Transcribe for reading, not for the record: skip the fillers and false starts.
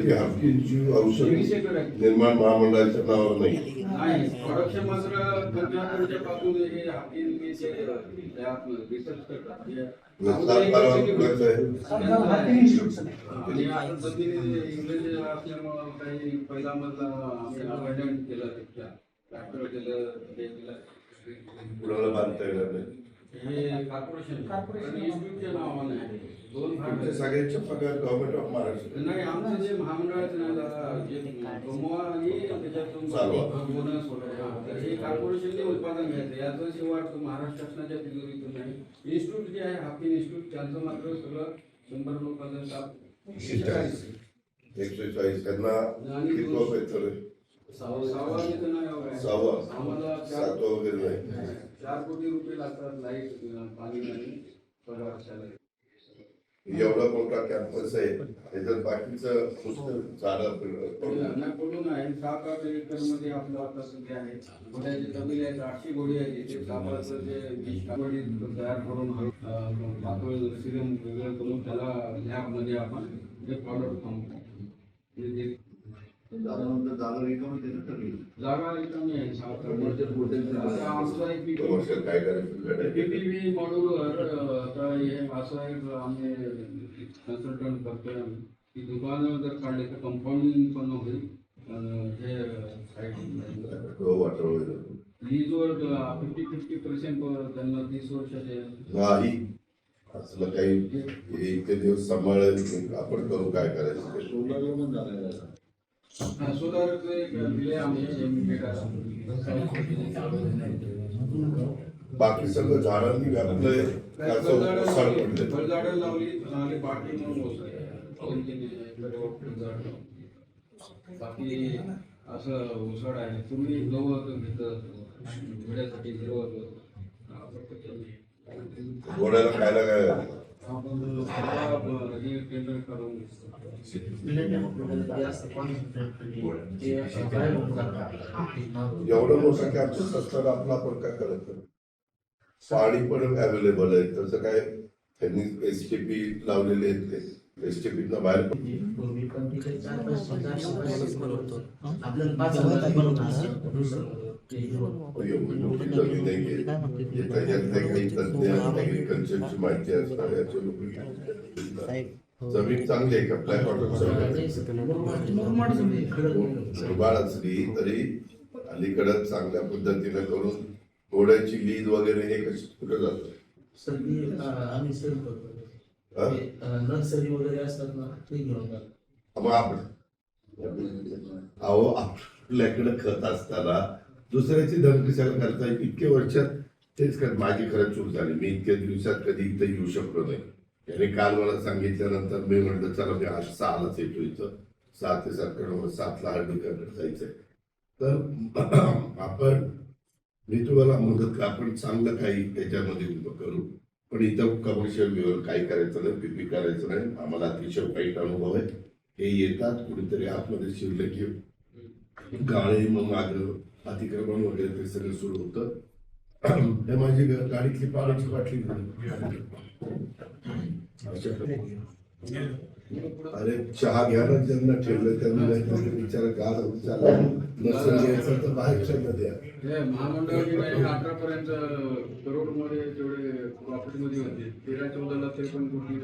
ती हत्तींची औषध निर्माण महामंडळाच्या नावावर नाही. प्रोडक्शन मात्र पंचाहत्तरच्या पासून हे हातीचे रिसर्च करतात. आणि आता जमिनी इंग्रज असल्यामुळं काही पहिला मधला आम्ही अबंडंट केलं, तिथल्या ट्रॅक्टर केलं, हे केलं. कुणाला बांधता येणार नाही. हे कॉर्पोरेशन इन्स्टिट्यूटच्या नावाने आहे. दोन भाग सगळ्यांचे पगार गव्हर्नमेंट ऑफ महाराष्ट्र नाही. आमचं जे महामंडळाचं नाही जे कमवा आणि त्याच्यातून बोनस वगैरे तर हे कॉर्पोरेशनने उत्पादन घ्यायचं. याचा शिवाय महाराष्ट्र शासनाच्या तिजोरीतून नाही. इन्स्टिट्यूट जे आहे हाफकिन इन्स्टिट्यूट त्यांचं मात्र सगळं 100 लोकांचं स्टाफ 140 त्यांना किती लोक आहेत सर? सहावा येतं नाही वगैरे. सहावा आम्हाला 7 वगैरे नाही. 4 कोटी रुपये लागतात लाईट पाणी आणि पगार सॅलरी. एवढा मोठा कॅम्पस आहे त्याच्यात बाकीचं झालं नाही पडून आहे. 7-8 एकर मध्ये आपलं आता सध्या आहे. घोड्याची जमीन आहे 800 घोडी आहे. ते कापडाचं जे घोडी तयार करून पातळ सिरम वेगळं करून त्याला लॅबमध्ये आपण ते प्रॉडक्ट थांबतो. जागा रिकामी आहे. आमचा एक काय करायचं पीपीव्ही मॉड्यूलवर आता हे असं एक आम्ही कन्सल्टंट करतोय आम्ही की दुकान जर काढले तर कंपाऊंडिंग पण होईल. हे लीजवर 50-50% त्यांना 30 वर्षाचे नाही. असलं काही इतके दिवस सांभाळेल आपण करू काय करायचं. सोलार दिले आम्ही बाकी सगळं झाडांनी व्यापलंय. फळझाडं लावली बाकी म्हणून बाकी असं उसळ आहे. पूर्वी गवत घेतलं घोड्यासाठी गवत घोड्याला खायला काय टेंडर करून एवढं मोठं कॅम्पस असताना आपला आपण काय करायचं. पाणी पण अवेलेबल आहे. तसं काय त्यांनी STP लावलेले आहेत. ते STP ना बाहेर ऍग्रिकल्चरची माहिती असणार याच्या लोक जमीन चांगली आहे का फ्लॅट मुरबाड असली तरी अलीकडं चांगल्या पद्धतीने करून घोड्याची लीज वगैरे हे कशी कुठं जातं. नर्सरी वगैरे असतात ना ते घेऊन मग आपण आपल्याकडे खत असताना दुसऱ्याची धमकीशाला करता इतके वर्षात तेच कर. माझी खरंच चूक झाली. मी इतक्या दिवसात कधी इथं येऊ शकलो नाही. याने काल मला सांगितल्यानंतर मी म्हटलं चला मी आज 6लाच येतो. इथं 7 ते 7ला हळदीकडे जायचंय. तर आपण मी तुम्हाला मदत आपण चांगलं काही त्याच्यामध्ये करू. पण इथं कमर्शियल लेवल काही करायचं नाही. पीपी करायचं नाही. आम्हाला अतिशय वाईट अनुभव आहे. हे येतात कुणीतरी आतमध्ये शिरले की गाळे मग मागं अतिक्रमण वगैरे ते सगळं सुरू होतं. हे माझी गाडीतली पाण्याची बाटली अरे चहा घ्यायला ज्यांना ठेवलं त्यांना विचार का नसेल घ्यायचं तर बाहेरच्या मध्ये महामंडळाचे 18 पर्यंत करोड मध्ये जेवढे प्रॉफिट मध्ये होते 13-14 ला ते पण कोटी